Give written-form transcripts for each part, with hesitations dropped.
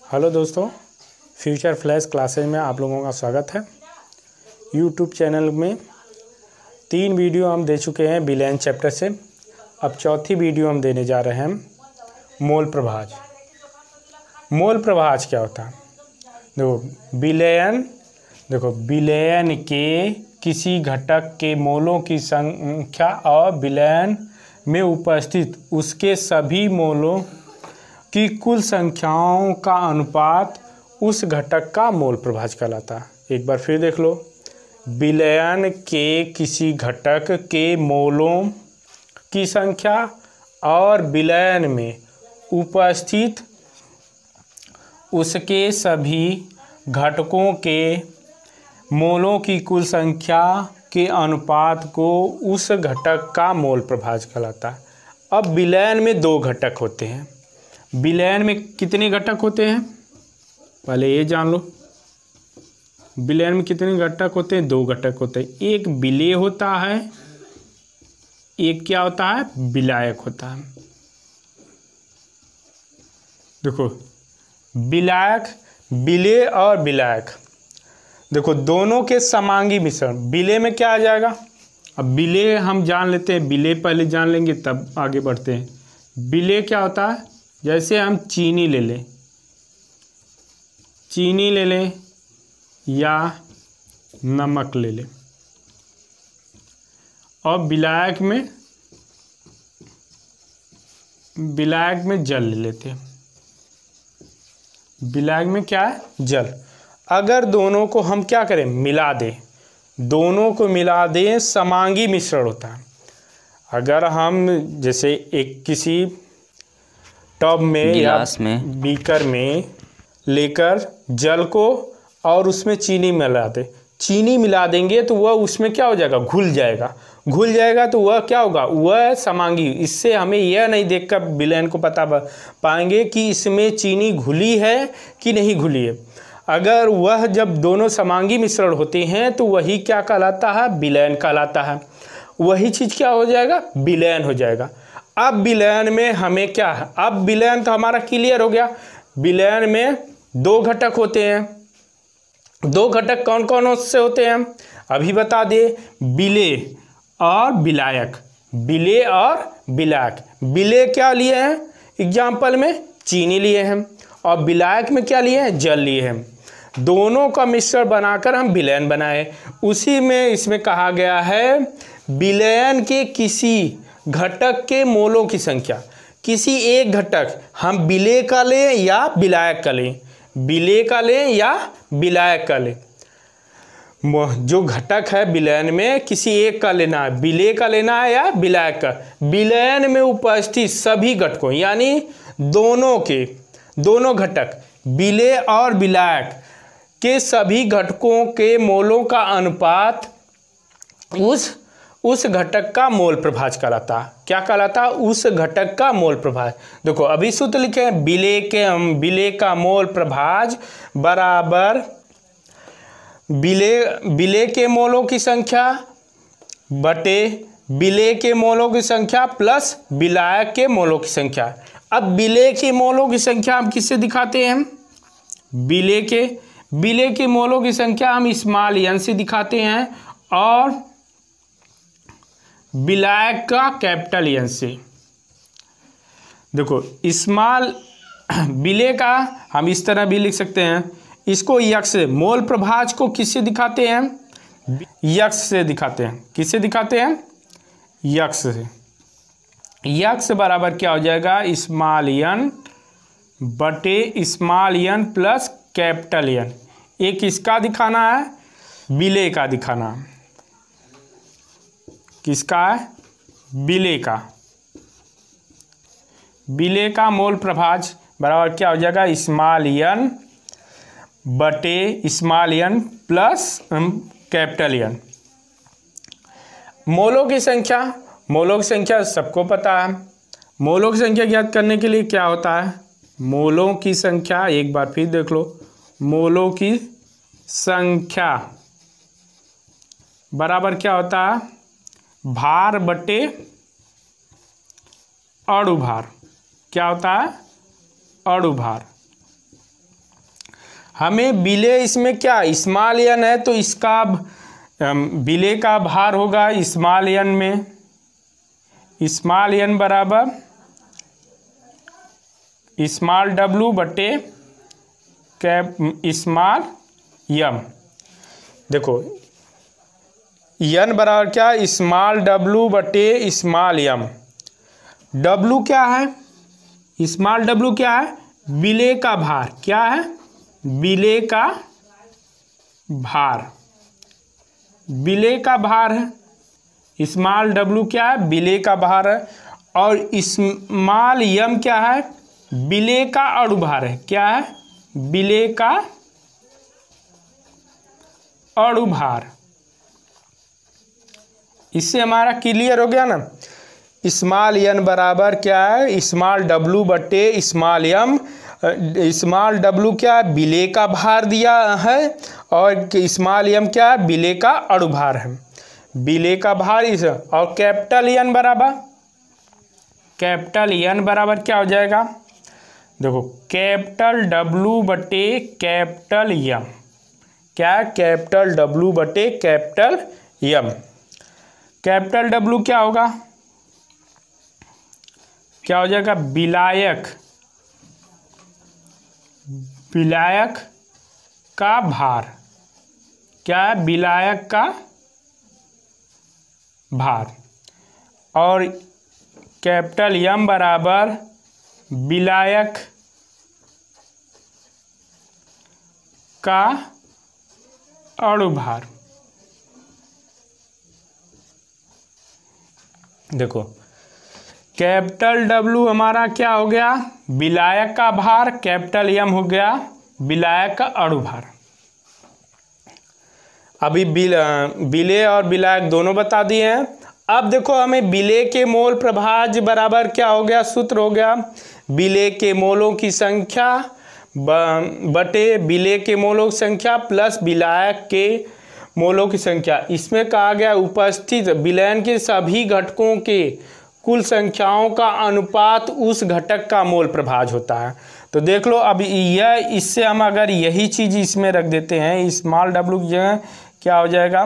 Hello दोस्तों, future flash classes में आप लोगों का स्वागत है। यूट्यूब चैनल में 3 वीडियो हम दे चुके हैं विलयन चैप्टर से। अब चौथी वीडियो हम देने जा रहे हैं मोल प्रभाज। मोल प्रभाज क्या होता है? देखो विलयन के किसी घटक के मोलों की संख्या और विलयन में उपस्थित उसके सभी मोलों की कुल संख्याओं का अनुपात उस घटक का मोल प्रभाज कहलाता है। एक बार फिर देख लो, विलयन के किसी घटक के मोलों की संख्या और विलयन में उपस्थित उसके सभी घटकों के मोलों की कुल संख्या के अनुपात को उस घटक का मोल प्रभाज कहलाता है। अब विलयन में 2 घटक होते हैं। विलयन में कितने घटक होते हैं पहले ये जान लो। विलयन में कितने घटक होते हैं? 2 घटक होते हैं। एक विलेय होता है, एक क्या होता है? विलायक होता है। देखो विलायक, विलेय और विलायक, देखो दोनों के समांगी मिश्रण। विलेय में क्या आ जाएगा? अब विलेय हम जान लेते हैं, विलेय पहले जान लेंगे तब आगे बढ़ते हैं। विलेय क्या होता है? जैसे हम चीनी ले लें या नमक ले लें, और विलायक में जल ले लेते हैं। विलायक में क्या है? जल। अगर दोनों को हम क्या करें? मिला दें, दोनों को मिला दें, समांगी मिश्रण होता है। अगर हम जैसे एक किसी टब में या बीकर में लेकर जल को और उसमें चीनी मिला दे, चीनी मिला देंगे तो वह उसमें क्या हो जाएगा? घुल जाएगा तो वह क्या होगा? वह समांगी। इससे हमें यह नहीं देखकर विलयन को पता पाएंगे कि इसमें चीनी घुली है कि नहीं घुली है। अगर वह जब दोनों समांगी मिश्रण होते हैं तो वही क्या कहलाता है? विलयन कहलाता है। वही चीज़ क्या हो जाएगा? विलयन हो जाएगा। अब विलयन में हमें क्या है? अब विलयन तो हमारा क्लियर हो गया। विलयन में 2 घटक होते हैं। 2 घटक कौन कौन से होते हैं? अभी बता दे, विलेय और विलायक। विलेय और विलायक। विलेय क्या लिए हैं? एग्जाम्पल में चीनी लिए हैं, और विलायक में क्या लिए हैं? जल लिए हैं। दोनों का मिश्रण बनाकर हम विलयन बनाए। उसी में इसमें कहा गया है विलयन के किसी घटक के मोलों की संख्या। किसी एक घटक हम विलेय का लें या विलायक का लें, विलेय का लें या विलायक का लें, जो घटक है विलयन में किसी एक का लेना है, विलेय का लेना है या विलायक का। विलयन में उपस्थित सभी घटकों, यानी दोनों घटक विलेय और विलायक के सभी घटकों के मोलों का अनुपात उस घटक का मोल प्रभाज कहलाता। क्या कहलाता? उस घटक का मोल प्रभाज। देखो अभी सूत्र लिखे हैं, विलेय का मोल प्रभाज बराबर विलेय के मोलों की संख्या बटे विलेय के मोलों की संख्या प्लस विलायक के मोलों की संख्या। अब विलेय के मोलों की संख्या हम किससे दिखाते हैं? विलेय के मोलों की संख्या हम स्मॉल n से दिखाते हैं, और विलायक का कैपिटल N से। देखो स्मॉल विलेय का हम इस तरह भी लिख सकते हैं, इसको यक्ष से। मोल प्रभाज को किससे दिखाते हैं? यक्ष से दिखाते हैं। किससे दिखाते हैं? यक्ष से। यक्ष बराबर क्या हो जाएगा? स्मॉल n बटे small n plus capital N। एक इसका दिखाना है, विलेय का दिखाना है। किसका है? विलेय का। विलेय का मोल प्रभाज बराबर क्या हो जाएगा? स्मॉल n बटे small n plus capital N। मोलों की संख्या सबको पता है। मोलों की संख्या ज्ञात करने के लिए क्या होता है? मोलों की संख्या एक बार फिर देख लो, मोलों की संख्या बराबर क्या होता है? भार बटे अणुभार। क्या होता है? अणुभार। हमें विलेय इसमें क्या स्मॉल एन है तो इसका विलेय का भार होगा स्मॉल एन में, स्मॉल एन बराबर स्मॉल डब्लू बटे कैप स्मॉल एम। देखो एन बराबर क्या स्मॉल डब्लू बटे स्मॉल एम। डब्लू क्या है, स्मॉल डब्लू क्या है, विलेय का भार, क्या है विलेय का भार, विलेय का भार है। स्मॉल डब्लू क्या है विलेय का भार है और स्मॉल एम क्या है विलेय का अणुभार है, क्या है विलेय का अणुभार। इससे हमारा क्लियर हो गया ना। स्मॉल एन बराबर क्या है स्मॉल डब्लू बटे स्मॉल एम। स्मॉल डब्लू क्या है विलेय का भार दिया है और स्मॉल एम क्या है विलेय का अणुभार है, विलेय का भार इस। और कैपिटल एन बराबर क्या हो जाएगा, देखो कैपिटल डब्लू बटे कैपिटल एम, क्या है कैपिटल डब्लू बटे कैपिटल एम। कैपिटल डब्लू क्या होगा, क्या हो जाएगा विलायक, विलायक का भार, क्या है विलायक का भार। और कैपिटल एम बराबर विलायक का अणुभार। देखो कैपिटल डब्लू हमारा क्या हो गया विलायक का भार, कैपिटल एम हो गया विलायक का अणुभार। अभी विलेय और विलायक दोनों बता दिए हैं। अब देखो हमें विलेय के मोल प्रभाज्य बराबर क्या हो गया, सूत्र हो गया विलेय के मोलों की संख्या बटे विलेय के मोलों की संख्या प्लस विलायक के मोलों की संख्या। इसमें कहा गया उपस्थित विलयन के सभी घटकों के कुल संख्याओं का अनुपात उस घटक का मोल प्रभाज्य होता है। तो देख लो अब यह, इससे हम अगर यही चीज़ इसमें रख देते हैं स्मॉल डब्लू की जगह क्या हो जाएगा,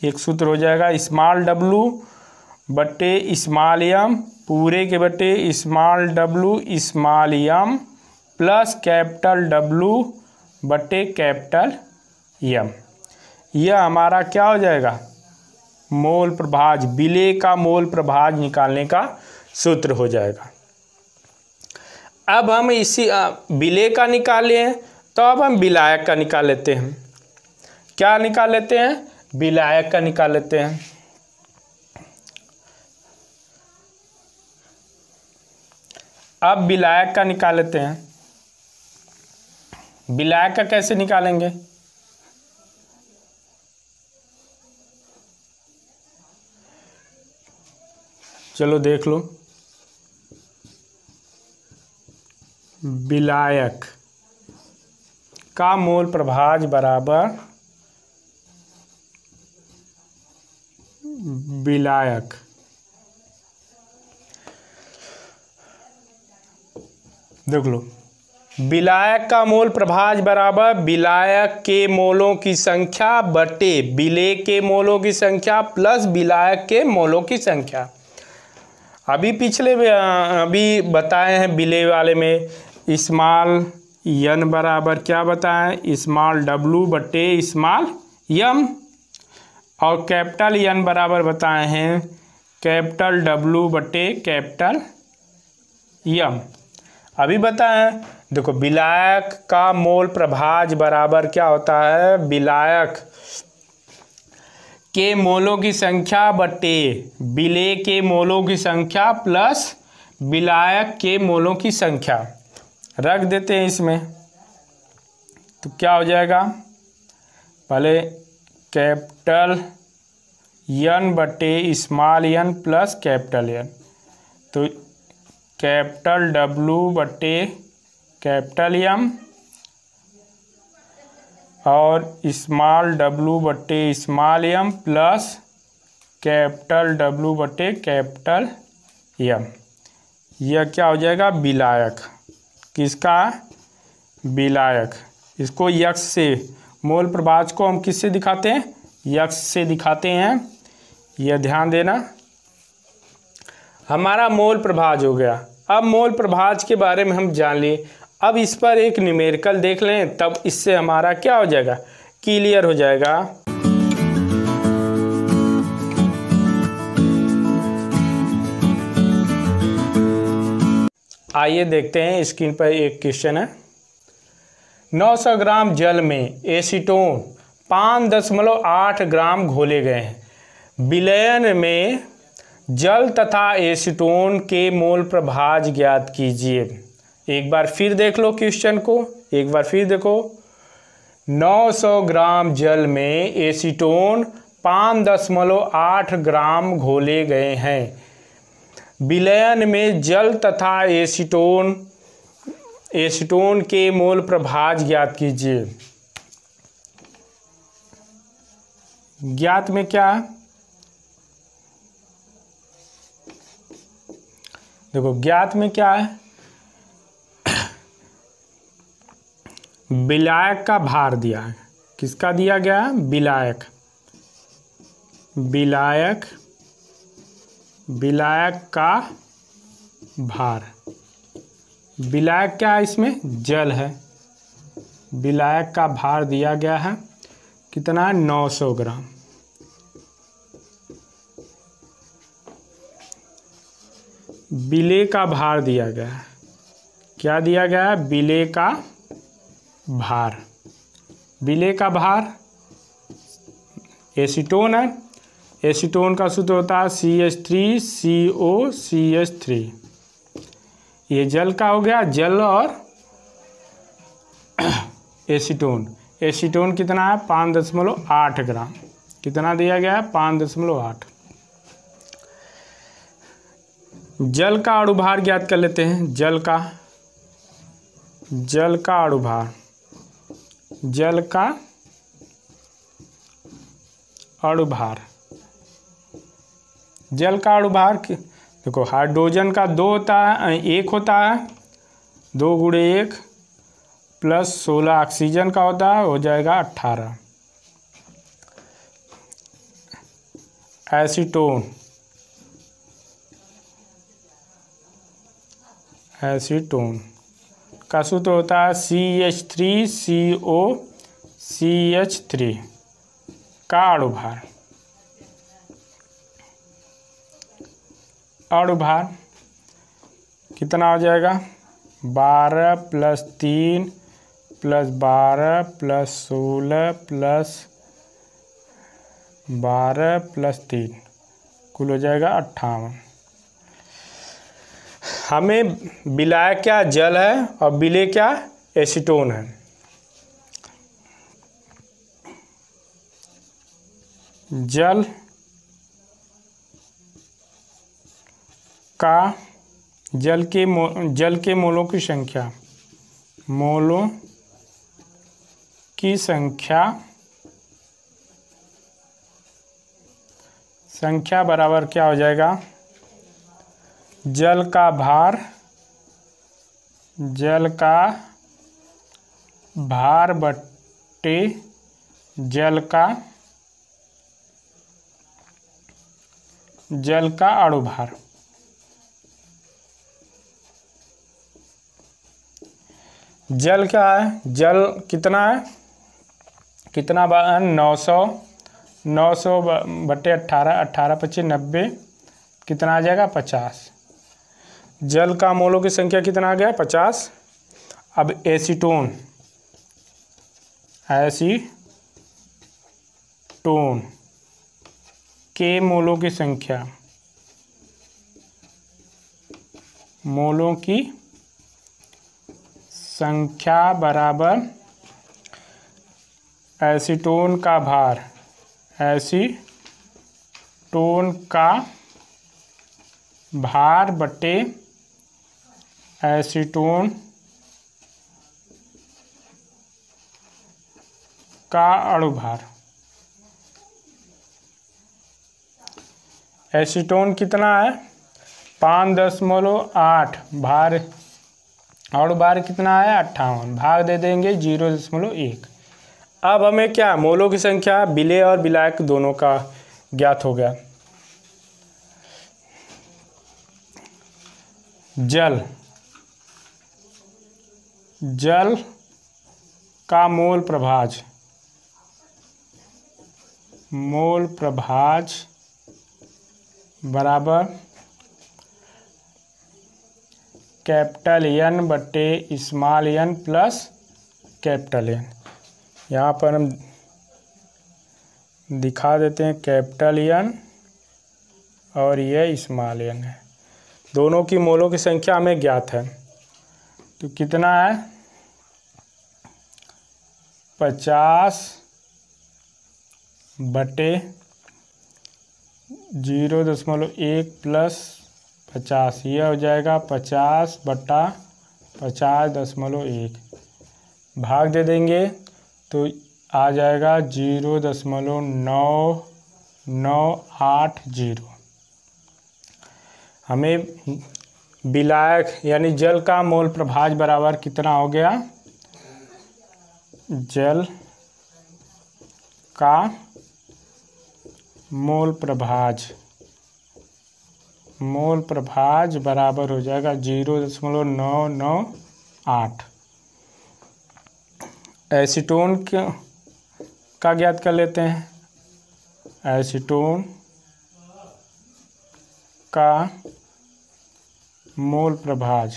एक सूत्र हो जाएगा स्मॉल डब्लू बटे स्मॉल एम पूरे के बटे small W small M plus capital W बटे कैपिटल एम। यह हमारा क्या हो जाएगा मोल प्रभाज्य, विलेय का मोल प्रभाज्य निकालने का सूत्र हो जाएगा। अब हम इसी विलेय का निकाले हैं तो अब हम विलायक का निकाल लेते हैं। क्या निकाल लेते हैं, विलायक का निकाल लेते हैं। अब विलायक का निकाल लेते हैं। विलायक का कैसे निकालेंगे, चलो देख लो। विलायक का मोल प्रभाज्य बराबर विलायक देख लो, विलायक का मोल प्रभाज्य बराबर विलायक के मोलों की संख्या बटे विलेय के मोलों की संख्या प्लस विलायक के मोलों की संख्या। अभी पिछले अभी बताए हैं विलेय वाले में स्मॉल एन बराबर क्या बताएं स्मॉल डब्लू बटे स्मॉल एम और कैपिटल एन बराबर बताए हैं कैपिटल डब्लू बटे कैपिटल एम। अभी बताएं देखो विलायक का मोल प्रभाज्य बराबर क्या होता है विलायक के मोलों की संख्या बटे विलेय के मोलों की संख्या प्लस विलायक के मोलों की संख्या। रख देते हैं इसमें तो क्या हो जाएगा, पहले कैपिटल एन बटे small N plus capital N, तो कैपिटल डब्लू बटे कैपिटल एम और स्मॉल डब्लू बटे small M plus capital W बटे कैपिटल एम। यह क्या हो जाएगा विलायक, किसका विलायक इसको यक्स से, मोल प्रभाज को हम किससे दिखाते हैं? यक्स से दिखाते हैं। यह ध्यान देना। हमारा मोल प्रभाज हो गया। अब मोल प्रभाज के बारे में हम जान लिए। अब इस पर एक न्यूमेरिकल देख लें, तब इससे हमारा क्या हो जाएगा? क्लियर हो जाएगा। आइए देखते हैं, स्क्रीन पर एक क्वेश्चन है। 900 ग्राम जल में एसीटोन 5.8 ग्राम घोले गए हैं। विलयन में जल तथा एसीटोन के मोल प्रभाज ज्ञात कीजिए। एक बार फिर देख लो क्वेश्चन को, एक बार फिर देखो। 900 ग्राम जल में एसीटोन 5.8 ग्राम घोले गए हैं। विलयन में जल तथा एसीटोन के मोल प्रभाज ज्ञात कीजिए। ज्ञात में क्या है? देखो ज्ञात में क्या है? विलायक का भार दिया है। किसका दिया गया है? विलायक। विलायक का भार। विलायक क्या है? इसमें जल है। विलायक का भार दिया गया है कितना? 900 ग्राम। विलेय का भार दिया गया है। क्या दिया गया है? विलेय का भार। विलेय का भार एसीटोन है। एसीटोन का सूत्र होता है CH3COCH3। ये जल का हो गया, जल और एसीटोन। एसीटोन कितना है? 5.8 ग्राम। कितना दिया गया है? 5.8। जल का अणुभार ज्ञात कर लेते हैं। जल का अणुभार। जल का अणुभार। जल का अणुभार देखो, हाइड्रोजन का 2 होता है, 1 होता है, 2 × 1 प्लस 16 ऑक्सीजन का होता है, हो जाएगा 18। एसीटोन का सूत्र होता है CH3COCH3 का अणुभार। अणुभार कितना हो जाएगा? 12 + 3 + 12 + 16 + 12 + 3 कुल हो जाएगा 58। हमें विलायक क्या? जल है, और विलेय क्या? एसीटोन है। जल के मोलों की संख्या बराबर क्या हो जाएगा? जल का भार बट्टे जल का अणुभार। जल क्या है? जल कितना है? कितना 900 बट्टे 18, 18 × 25 90, कितना आ जाएगा? 50। जल का मोलों की संख्या कितना आ गया? 50। अब एसीटोन के मोलों की संख्या बराबर एसीटोन का भार। एसीटोन का भार बटे एसीटोन का अणुभार। एसीटोन कितना है? 5.8 भार और बार कितना है 58, भाग दे देंगे 0.1। अब हमें क्या मोलों की संख्या विलेय और विलायक दोनों का ज्ञात हो गया। जल का मोल प्रभाज बराबर कैपिटल N बटे small n plus capital N। यहाँ पर हम दिखा देते हैं कैपिटल N और ये स्मॉल n है। दोनों की मोलों की संख्या हमें ज्ञात है। तो कितना है 50 बटे 0.1 प्लस 50, यह हो जाएगा 50 बटा 50.1। भाग दे देंगे तो आ जाएगा 0.9980। हमें विलायक यानी जल का मोल प्रभाज बराबर कितना हो गया, जल का मोल प्रभाज बराबर हो जाएगा 0.998। एसीटोन का ज्ञात कर लेते हैं। एसीटोन का मोल प्रभाज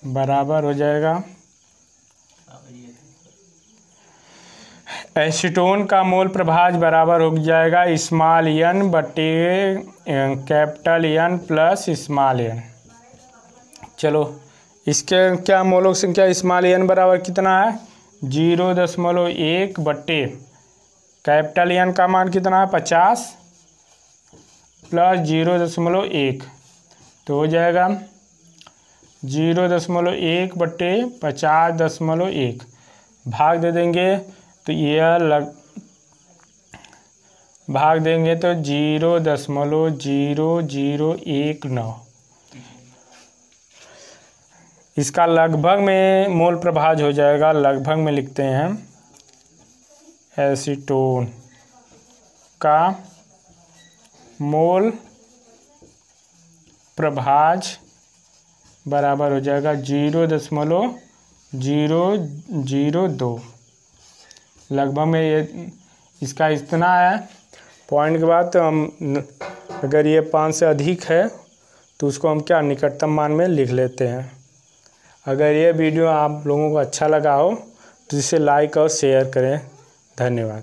बराबर हो जाएगा, एसीटोन का मोल प्रभाज बराबर हो जाएगा स्मॉल n बटे capital N plus small n। चलो इसके क्या मोलों की संख्या स्मॉल n बराबर कितना है 0.1 बटे कैपिटल N का मान कितना है 50 प्लस 0.1, तो हो जाएगा 0.1 बटे 50.1। भाग दे देंगे तो यह भाग देंगे तो 0.0019। इसका लगभग में मोल प्रभाज हो जाएगा। लगभग में लिखते हैं एसीटोन का मोल प्रभाज बराबर हो जाएगा 0.002। लगभग में ये इसका इतना है। पॉइंट के बाद तो हम अगर ये 5 से अधिक है तो उसको हम क्या निकटतम मान में लिख लेते हैं। अगर ये वीडियो आप लोगों को अच्छा लगा हो तो इसे लाइक और शेयर करें। धन्यवाद।